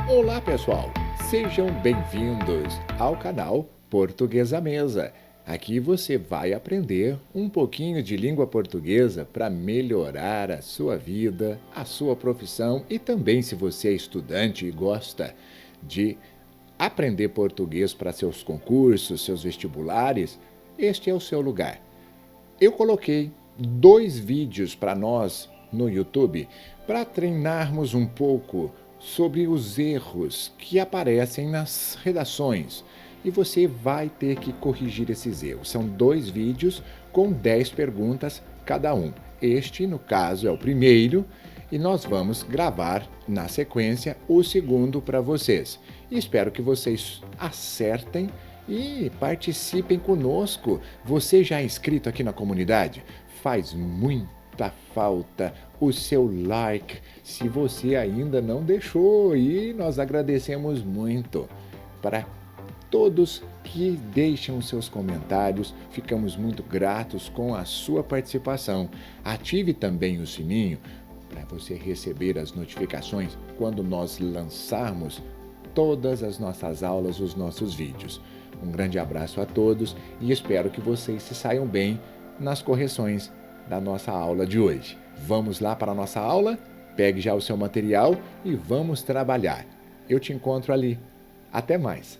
Olá, pessoal! Sejam bem-vindos ao canal Português à Mesa. Aqui você vai aprender um pouquinho de língua portuguesa para melhorar a sua vida, a sua profissão e também, se você é estudante e gosta de aprender português para seus concursos, seus vestibulares, este é o seu lugar. Eu coloquei 2 vídeos para nós no YouTube para treinarmos um pouco sobre os erros que aparecem nas redações. E você vai ter que corrigir esses erros. São 2 vídeos com 10 perguntas cada um. Este, no caso, é o primeiro e nós vamos gravar na sequência o segundo para vocês. E espero que vocês acertem e participem conosco. Você já é inscrito aqui na comunidade? Faz muita falta o seu like se você ainda não deixou, e nós agradecemos muito para todos que deixam seus comentários. Ficamos muito gratos com a sua participação. Ative também o sininho para você receber as notificações quando nós lançarmos todas as nossas aulas, os nossos vídeos. Um grande abraço a todos e espero que vocês se saiam bem nas correções da nossa aula de hoje. Vamos lá para a nossa aula? Pegue já o seu material e vamos trabalhar. Eu te encontro ali. Até mais!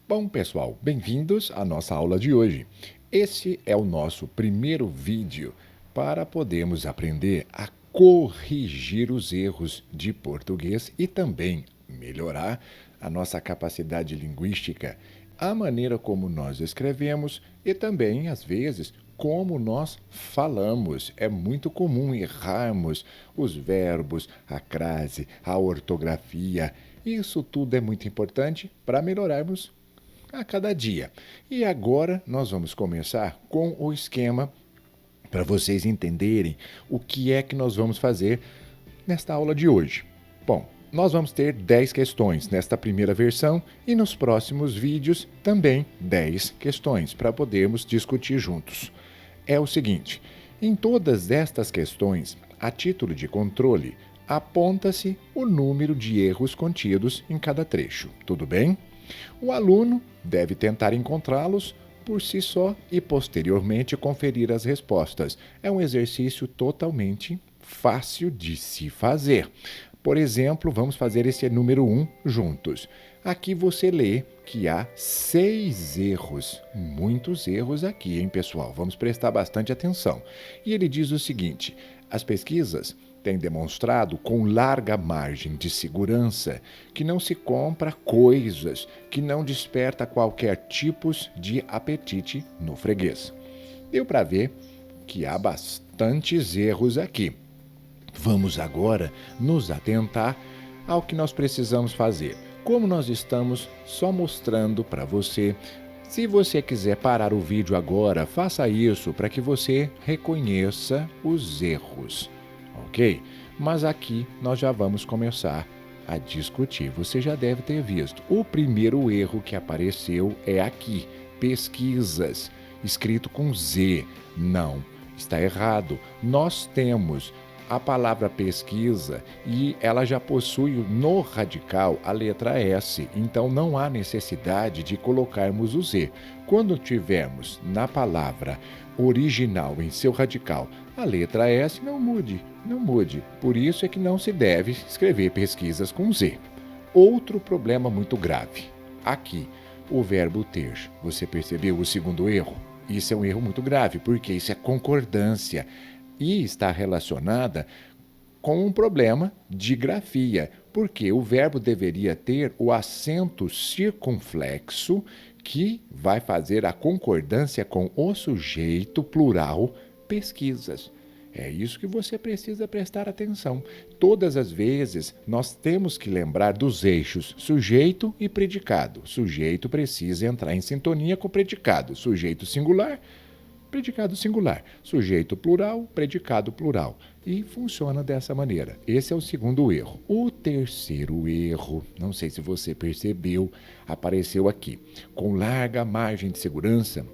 Bom, pessoal, bem-vindos à nossa aula de hoje. Esse é o nosso primeiro vídeo para podermos aprender a corrigir os erros de português e também melhorar a nossa capacidade linguística, a maneira como nós escrevemos e também, às vezes, como nós falamos. É muito comum errarmos os verbos, a crase, a ortografia. Isso tudo é muito importante para melhorarmos a cada dia. E agora nós vamos começar com o esquema para vocês entenderem o que é que nós vamos fazer nesta aula de hoje. Bom, nós vamos ter 10 questões nesta primeira versão e nos próximos vídeos também 10 questões para podermos discutir juntos. É o seguinte, em todas estas questões, a título de controle, aponta-se o número de erros contidos em cada trecho, tudo bem? O aluno deve tentar encontrá-los por si só e posteriormente conferir as respostas. É um exercício totalmente fácil de se fazer. Por exemplo, vamos fazer esse número 1 juntos. Aqui você lê que há 6 erros. Muitos erros aqui, hein, pessoal? Vamos prestar bastante atenção. E ele diz o seguinte: as pesquisas têm demonstrado com larga margem de segurança que não se compra coisas que não desperta qualquer tipo de apetite no freguês. Deu para ver que há bastantes erros aqui. Vamos agora nos atentar ao que nós precisamos fazer. Como nós estamos só mostrando para você, se você quiser parar o vídeo agora, faça isso para que você reconheça os erros, ok? Mas aqui nós já vamos começar a discutir. Você já deve ter visto. O primeiro erro que apareceu é aqui, pesquisas, escrito com Z. Não, está errado. Nós temos a palavra pesquisa e ela já possui no radical a letra S, então não há necessidade de colocarmos o Z. Quando tivermos na palavra original em seu radical a letra S, não mude. Por isso é que não se deve escrever pesquisas com Z. Outro problema muito grave. Aqui, o verbo ter. Você percebeu o segundo erro? Isso é um erro muito grave, porque isso é concordância e está relacionada com um problema de grafia, porque o verbo deveria ter o acento circunflexo que vai fazer a concordância com o sujeito plural pesquisas. É isso que você precisa prestar atenção. Todas as vezes nós temos que lembrar dos eixos sujeito e predicado. Sujeito precisa entrar em sintonia com o predicado. Sujeito singular, predicado singular. Sujeito plural, predicado plural. E funciona dessa maneira. Esse é o segundo erro. O terceiro erro, não sei se você percebeu, apareceu aqui. Com larga margem de segurança,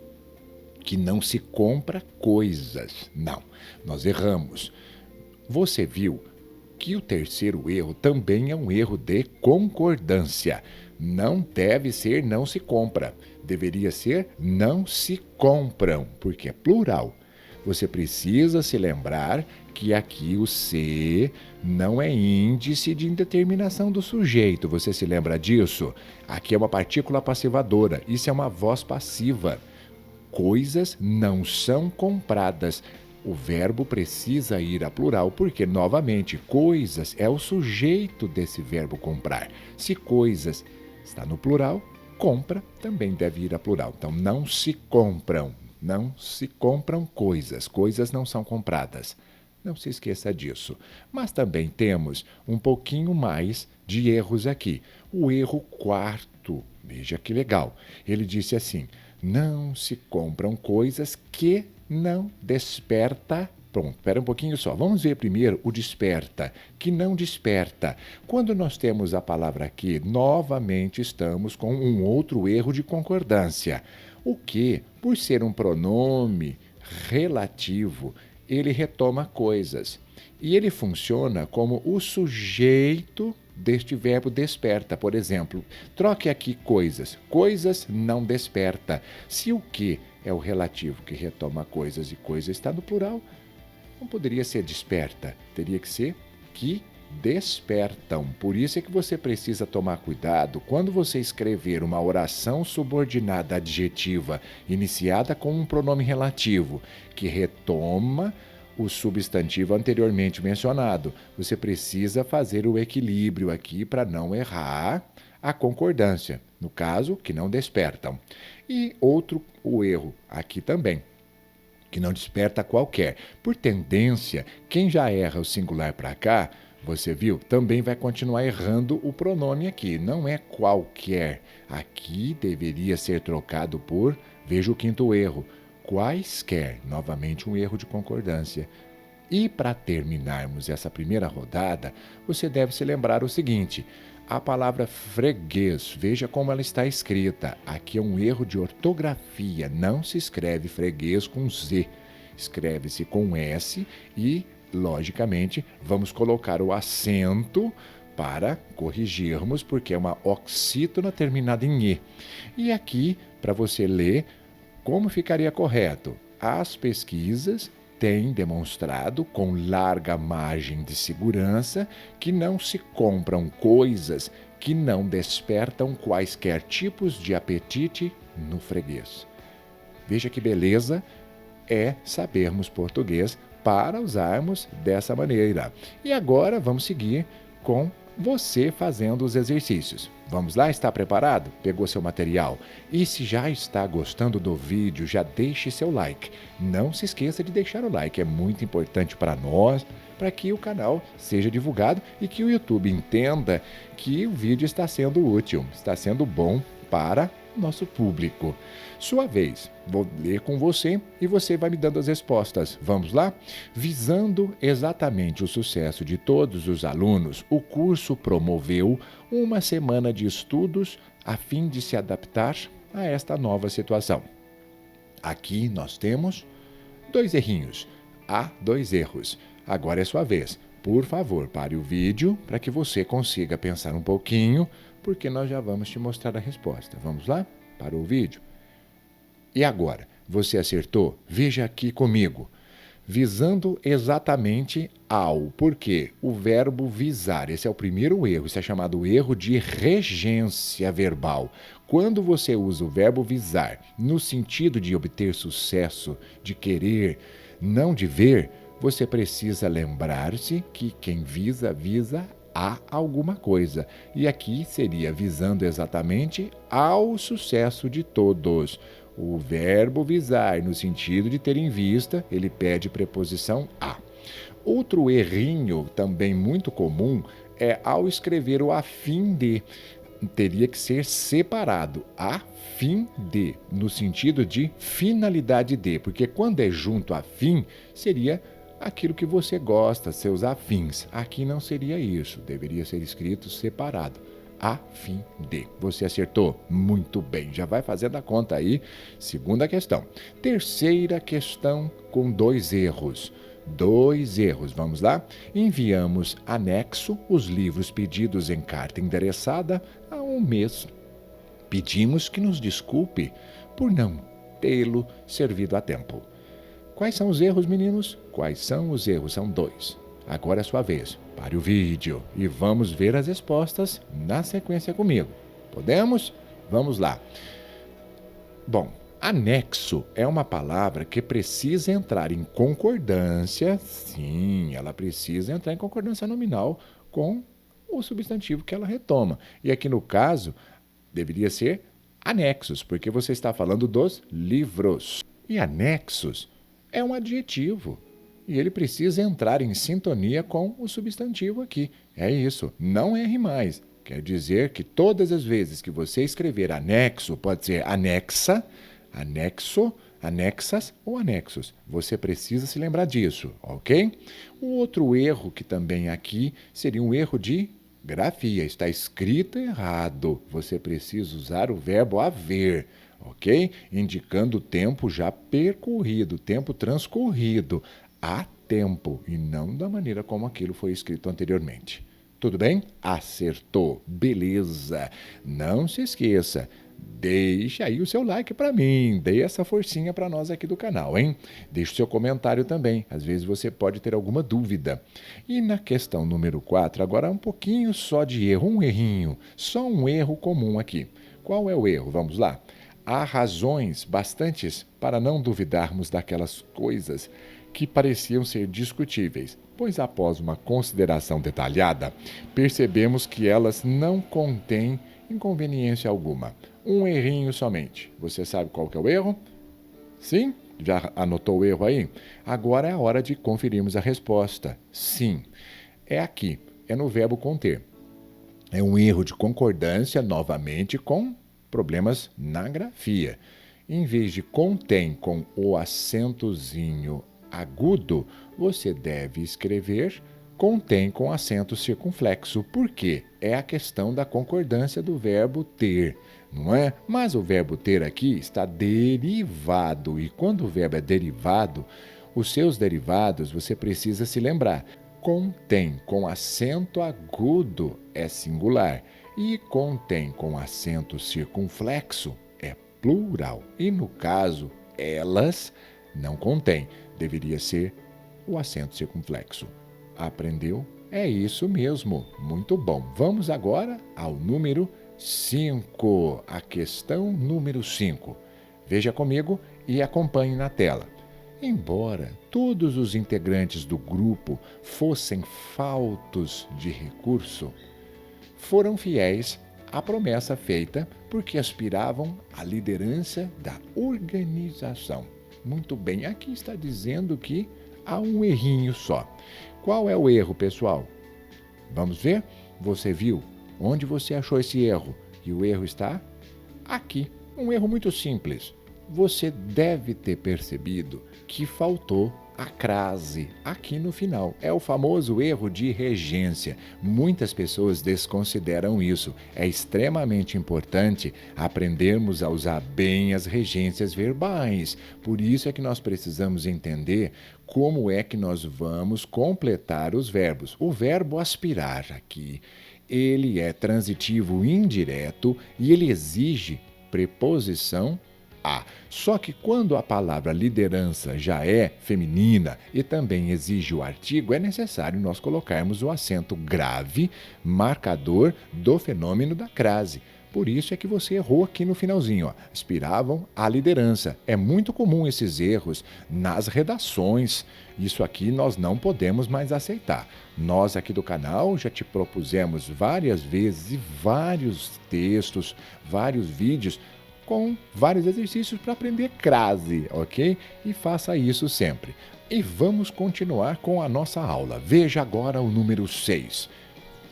que não se compra coisas. Não, nós erramos. Você viu que o terceiro erro também é um erro de concordância. Não deve ser não se compra. Deveria ser não se compram, porque é plural. Você precisa se lembrar que aqui o se não é índice de indeterminação do sujeito. Você se lembra disso? Aqui é uma partícula passivadora. Isso é uma voz passiva. Coisas não são compradas. O verbo precisa ir a plural, porque, novamente, coisas é o sujeito desse verbo comprar. Se coisas está no plural, compra também deve ir a plural. Então, não se compram coisas. Coisas não são compradas. Não se esqueça disso. Mas também temos um pouquinho mais de erros aqui. O erro quarto, veja que legal. Ele disse assim: não se compram coisas que não desperta. Pronto, espera um pouquinho só. Vamos ver primeiro o desperta, que não desperta. Quando nós temos a palavra aqui, novamente estamos com um outro erro de concordância. O que, por ser um pronome relativo, ele retoma coisas. E ele funciona como o sujeito deste verbo desperta. Por exemplo, troque aqui coisas. Coisas não desperta. Se o que é o relativo que retoma coisas e coisa está no plural, não poderia ser desperta. Teria que ser que despertam. Por isso é que você precisa tomar cuidado quando você escrever uma oração subordinada adjetiva iniciada com um pronome relativo que retoma o substantivo anteriormente mencionado. Você precisa fazer o equilíbrio aqui para não errar a concordância, no caso, que não despertam. E o erro aqui também, que não desperta qualquer. Por tendência, quem já erra o singular para cá, você viu, também vai continuar errando o pronome aqui. Não é qualquer. Aqui deveria ser trocado por, veja o quinto erro, quaisquer. Novamente um erro de concordância. E para terminarmos essa primeira rodada, você deve se lembrar o seguinte: a palavra freguês, veja como ela está escrita. Aqui é um erro de ortografia. Não se escreve freguês com Z. Escreve-se com S e, logicamente, vamos colocar o acento para corrigirmos, porque é uma oxítona terminada em E. E aqui, para você ler, como ficaria correto? As pesquisas têm demonstrado, com larga margem de segurança, que não se compram coisas que não despertam quaisquer tipos de apetite no freguês. Veja que beleza é sabermos português para usarmos dessa maneira. E agora vamos seguir com você fazendo os exercícios. Vamos lá? Está preparado? Pegou seu material? E se já está gostando do vídeo, já deixe seu like. Não se esqueça de deixar o like, é muito importante para nós, para que o canal seja divulgado e que o YouTube entenda que o vídeo está sendo útil, está sendo bom para nosso público. Sua vez, vou ler com você e você vai me dando as respostas. Vamos lá? Visando exatamente o sucesso de todos os alunos, o curso promoveu uma semana de estudos a fim de se adaptar a esta nova situação. Aqui nós temos 2 errinhos. Há 2 erros. Agora é sua vez. Por favor, pare o vídeo para que você consiga pensar um pouquinho, porque nós já vamos te mostrar a resposta. Vamos lá? Para o vídeo. E agora, você acertou? Veja aqui comigo. Visando exatamente ao. Por quê? O verbo visar. Esse é o primeiro erro. Isso é chamado erro de regência verbal. Quando você usa o verbo visar no sentido de obter sucesso, de querer, não de ver, você precisa lembrar-se que quem visa, visa a alguma coisa. E aqui seria visando exatamente ao sucesso de todos. O verbo visar, no sentido de ter em vista, ele pede preposição a. Outro errinho, também muito comum, é ao escrever o a fim de. Teria que ser separado, a fim de, no sentido de finalidade de, porque quando é junto a fim, seria aquilo que você gosta, seus afins. Aqui não seria isso, deveria ser escrito separado. A fim de. Você acertou? Muito bem, já vai fazendo a conta aí. Segunda questão. Terceira questão com 2 erros. 2 erros. Vamos lá? Enviamos anexo os livros pedidos em carta endereçada há um mês. Pedimos que nos desculpe por não tê-lo servido a tempo. Quais são os erros, meninos? Quais são os erros? São 2. Agora é sua vez. Pare o vídeo e vamos ver as respostas na sequência comigo. Podemos? Vamos lá. Bom, anexo é uma palavra que precisa entrar em concordância. Sim, ela precisa entrar em concordância nominal com o substantivo que ela retoma. E aqui no caso, deveria ser anexos, porque você está falando dos livros. E anexos é um adjetivo. E ele precisa entrar em sintonia com o substantivo aqui. É isso, não erre mais. Quer dizer que todas as vezes que você escrever anexo, pode ser anexa, anexo, anexas ou anexos. Você precisa se lembrar disso, ok? O outro erro que também aqui seria um erro de grafia. Está escrito errado. Você precisa usar o verbo haver, ok? Indicando o tempo já percorrido, tempo transcorrido. Há tempo e não da maneira como aquilo foi escrito anteriormente. Tudo bem? Acertou. Beleza. Não se esqueça, deixa aí o seu like para mim, dê essa forcinha para nós aqui do canal, hein? Deixe o seu comentário também, às vezes você pode ter alguma dúvida. E na questão número 4, agora um pouquinho só de erro, um errinho, só um erro comum aqui. Qual é o erro? Vamos lá. Há razões bastantes para não duvidarmos daquelas coisas que pareciam ser discutíveis, pois após uma consideração detalhada, percebemos que elas não contêm inconveniência alguma. Um errinho somente. Você sabe qual que é o erro? Sim? Já anotou o erro aí? Agora é a hora de conferirmos a resposta. Sim. É aqui, é no verbo conter. É um erro de concordância, novamente, com problemas na grafia. Em vez de contém com o acentozinho agudo, você deve escrever contém com acento circunflexo. Por quê? É a questão da concordância do verbo ter, não é? Mas o verbo ter aqui está derivado, e quando o verbo é derivado, os seus derivados você precisa se lembrar. Contém com acento agudo é singular e contém com acento circunflexo é plural. E no caso, elas não contém. Deveria ser o acento circunflexo. Aprendeu? É isso mesmo. Muito bom. Vamos agora ao número 5. A questão número 5. Veja comigo e acompanhe na tela. Embora todos os integrantes do grupo fossem faltos de recurso, foram fiéis à promessa feita porque aspiravam à liderança da organização. Muito bem, aqui está dizendo que há um errinho só. Qual é o erro, pessoal? Vamos ver? Você viu? Onde você achou esse erro? E o erro está aqui. Um erro muito simples. Você deve ter percebido que faltou a crase aqui no final. É o famoso erro de regência. Muitas pessoas desconsideram isso. É extremamente importante aprendermos a usar bem as regências verbais. Por isso é que nós precisamos entender como é que nós vamos completar os verbos. O verbo aspirar aqui, ele é transitivo indireto e ele exige preposição a. Só que quando a palavra liderança já é feminina e também exige o artigo, é necessário nós colocarmos o acento grave, marcador do fenômeno da crase. Por isso é que você errou aqui no finalzinho, ó. Aspiravam à liderança. É muito comum esses erros nas redações. Isso aqui nós não podemos mais aceitar. Nós aqui do canal já te propusemos várias vezes e vários textos, vários vídeos com vários exercícios para aprender crase, ok? E faça isso sempre. E vamos continuar com a nossa aula. Veja agora o número 6.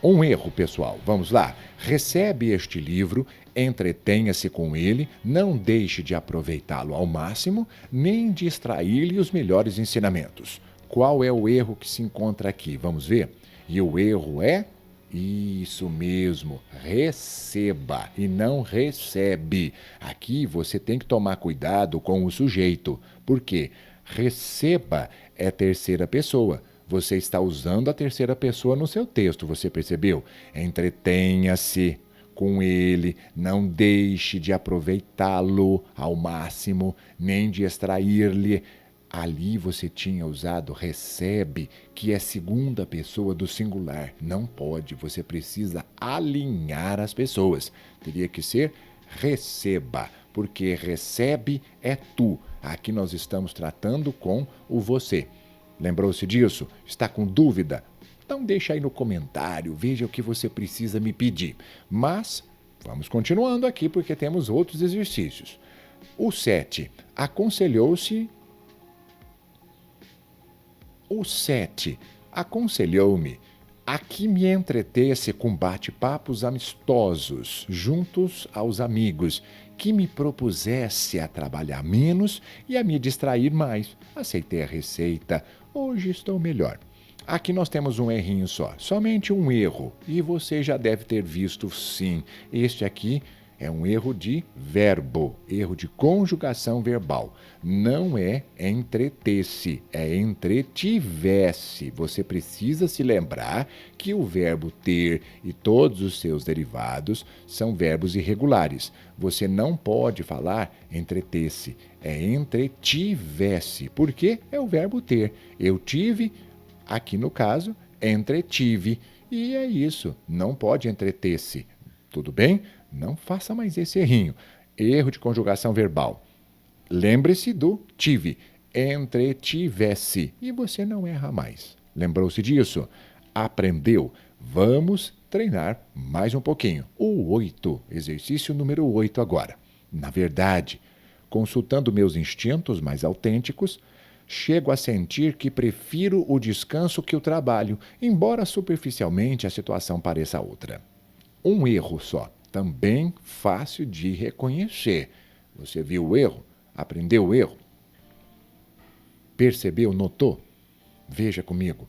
Um erro, pessoal. Vamos lá. Recebe este livro, entretenha-se com ele, não deixe de aproveitá-lo ao máximo, nem de extrair-lhe os melhores ensinamentos. Qual é o erro que se encontra aqui? Vamos ver? E o erro é isso mesmo, receba e não recebe. Aqui você tem que tomar cuidado com o sujeito. Por quê? Receba é terceira pessoa. Você está usando a terceira pessoa no seu texto, você percebeu? Entretenha-se com ele, não deixe de aproveitá-lo ao máximo, nem de extrair-lhe. Ali você tinha usado recebe, que é segunda pessoa do singular. Não pode, você precisa alinhar as pessoas. Teria que ser receba, porque recebe é tu. Aqui nós estamos tratando com o você. Lembrou-se disso? Está com dúvida? Então deixa aí no comentário, veja o que você precisa me pedir. Mas vamos continuando aqui porque temos outros exercícios. O 7. Aconselhou-me a que me entretesse com bate-papos amistosos, juntos aos amigos, que me propusesse a trabalhar menos e a me distrair mais. Aceitei a receita, hoje estou melhor. Aqui nós temos um errinho só, somente um erro, e você já deve ter visto sim. Este aqui é um erro de verbo, erro de conjugação verbal. Não é entretesse, é entretivesse. Você precisa se lembrar que o verbo ter e todos os seus derivados são verbos irregulares. Você não pode falar entretesse, é entretivesse. Por quê? É o verbo ter. Eu tive, aqui no caso, entretive. E é isso, não pode entreter-se. Tudo bem? Não faça mais esse errinho. Erro de conjugação verbal. Lembre-se do tive. Entretivesse. E você não erra mais. Lembrou-se disso? Aprendeu? Vamos treinar mais um pouquinho. O 8. Exercício número 8 agora. Na verdade, consultando meus instintos mais autênticos, chego a sentir que prefiro o descanso que o trabalho, embora superficialmente a situação pareça outra. Um erro só. Também fácil de reconhecer. Você viu o erro? Aprendeu o erro? Percebeu? Notou? Veja comigo.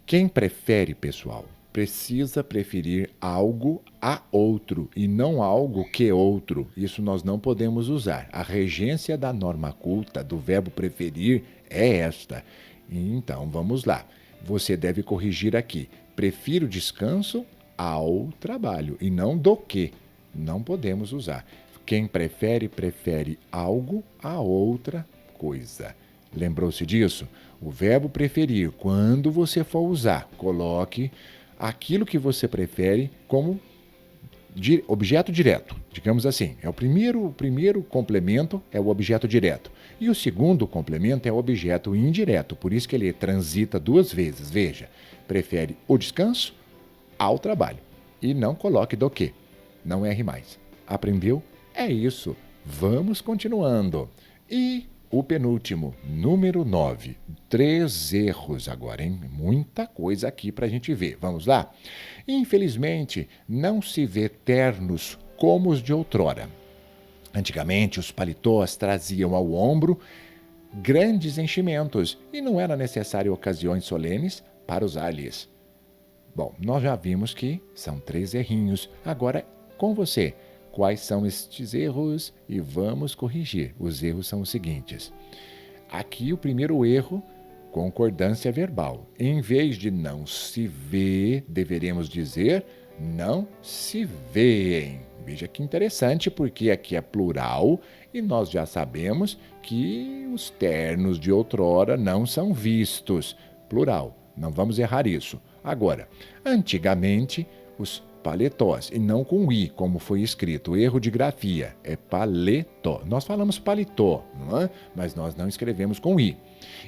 Quem prefere, pessoal, precisa preferir algo a outro e não algo que outro. Isso nós não podemos usar. A regência da norma culta, do verbo preferir, é esta. Então, vamos lá. Você deve corrigir aqui. Prefiro descanso ao trabalho e não do que. Não podemos usar. Quem prefere, prefere algo a outra coisa. Lembrou-se disso? O verbo preferir, quando você for usar, coloque aquilo que você prefere como objeto direto, digamos assim. O primeiro complemento é o objeto direto. E o segundo complemento é o objeto indireto. Por isso que ele transita duas vezes. Veja, prefere o descanso ao trabalho. E não coloque do que. Não erre mais. Aprendeu? É isso. Vamos continuando. E o penúltimo, número 9. 3 erros agora, hein? Muita coisa aqui para a gente ver. Vamos lá? Infelizmente, não se vê ternos como os de outrora. Antigamente, os paletós traziam ao ombro grandes enchimentos e não era necessário ocasiões solenes para usar-lhes. Bom, nós já vimos que são 3 errinhos. Agora, com você, quais são estes erros? E vamos corrigir. Os erros são os seguintes. Aqui o primeiro erro, concordância verbal. Em vez de não se vê, deveremos dizer não se vêem. Veja que interessante, porque aqui é plural e nós já sabemos que os ternos de outrora não são vistos. Plural, não vamos errar isso. Agora, antigamente, os paletós, e não com i, como foi escrito. Erro de grafia, é paletó. Nós falamos paletó, não é? Mas nós não escrevemos com i.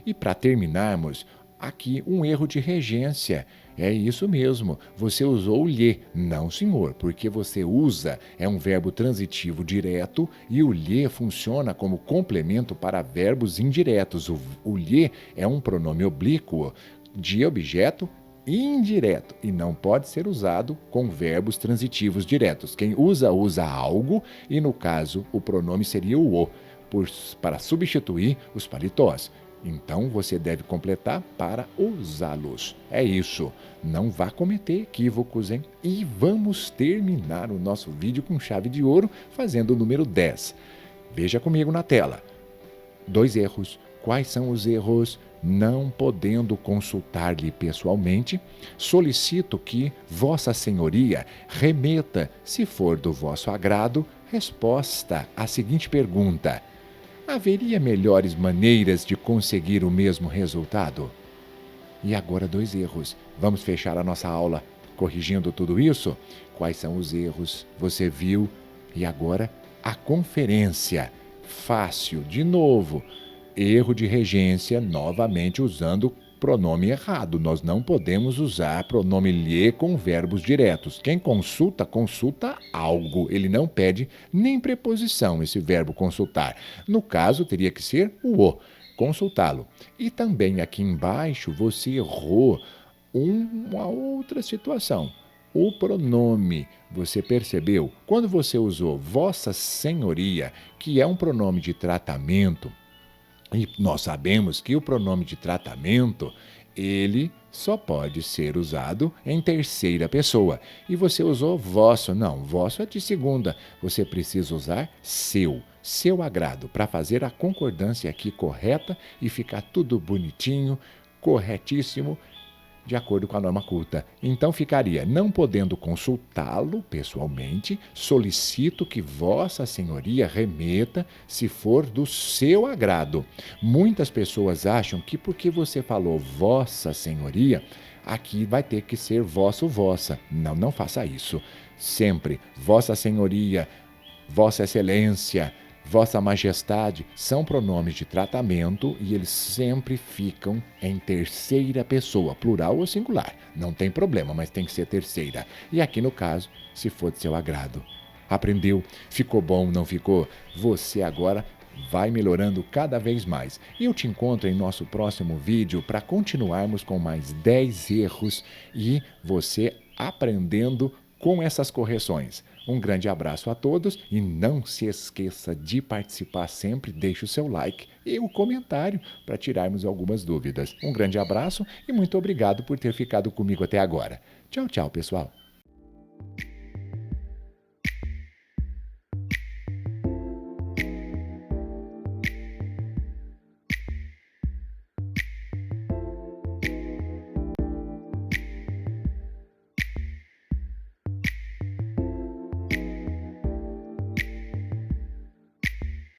E para terminarmos, aqui um erro de regência. É isso mesmo, você usou lhe, não senhor, porque você usa, é um verbo transitivo direto e o lhe funciona como complemento para verbos indiretos. O lhe é um pronome oblíquo de objeto indireto e não pode ser usado com verbos transitivos diretos. Quem usa algo e, no caso, o pronome seria o para substituir os paletós. Então, você deve completar para usá-los. É isso. Não vá cometer equívocos, hein? E vamos terminar o nosso vídeo com chave de ouro, fazendo o número 10. Veja comigo na tela. 2 erros, Quais são os erros? Não podendo consultar-lhe pessoalmente, solicito que Vossa Senhoria remeta, se for do vosso agrado, resposta à seguinte pergunta: haveria melhores maneiras de conseguir o mesmo resultado? E agora 2 erros. Vamos fechar a nossa aula corrigindo tudo isso? Quais são os erros? Você viu? E agora a conferência. Fácil, de novo. Erro de regência, novamente usando pronome errado. Nós não podemos usar pronome lhe com verbos diretos. Quem consulta, consulta algo. Ele não pede nem preposição, esse verbo consultar. No caso, teria que ser o consultá-lo. E também aqui embaixo você errou uma outra situação. O pronome, você percebeu? Quando você usou Vossa Senhoria, que é um pronome de tratamento, e nós sabemos que o pronome de tratamento, ele só pode ser usado em terceira pessoa. E você usou vosso. Não, vosso é de segunda. Você precisa usar seu agrado, para fazer a concordância aqui correta e ficar tudo bonitinho, corretíssimo, de acordo com a norma culta. Então ficaria: não podendo consultá-lo pessoalmente, solicito que Vossa Senhoria remeta, se for do seu agrado. Muitas pessoas acham que porque você falou Vossa Senhoria, aqui vai ter que ser vosso, vossa. Não, não faça isso. Sempre Vossa Senhoria, Vossa Excelência, Vossa Majestade são pronomes de tratamento e eles sempre ficam em terceira pessoa, plural ou singular. Não tem problema, mas tem que ser terceira. E aqui no caso, se for de seu agrado. Aprendeu? Ficou bom? Não ficou? Você agora vai melhorando cada vez mais. E eu te encontro em nosso próximo vídeo para continuarmos com mais 10 erros e você aprendendo com essas correções. Um grande abraço a todos e não se esqueça de participar sempre, deixe o seu like e o comentário para tirarmos algumas dúvidas. Um grande abraço e muito obrigado por ter ficado comigo até agora. Tchau, tchau, pessoal.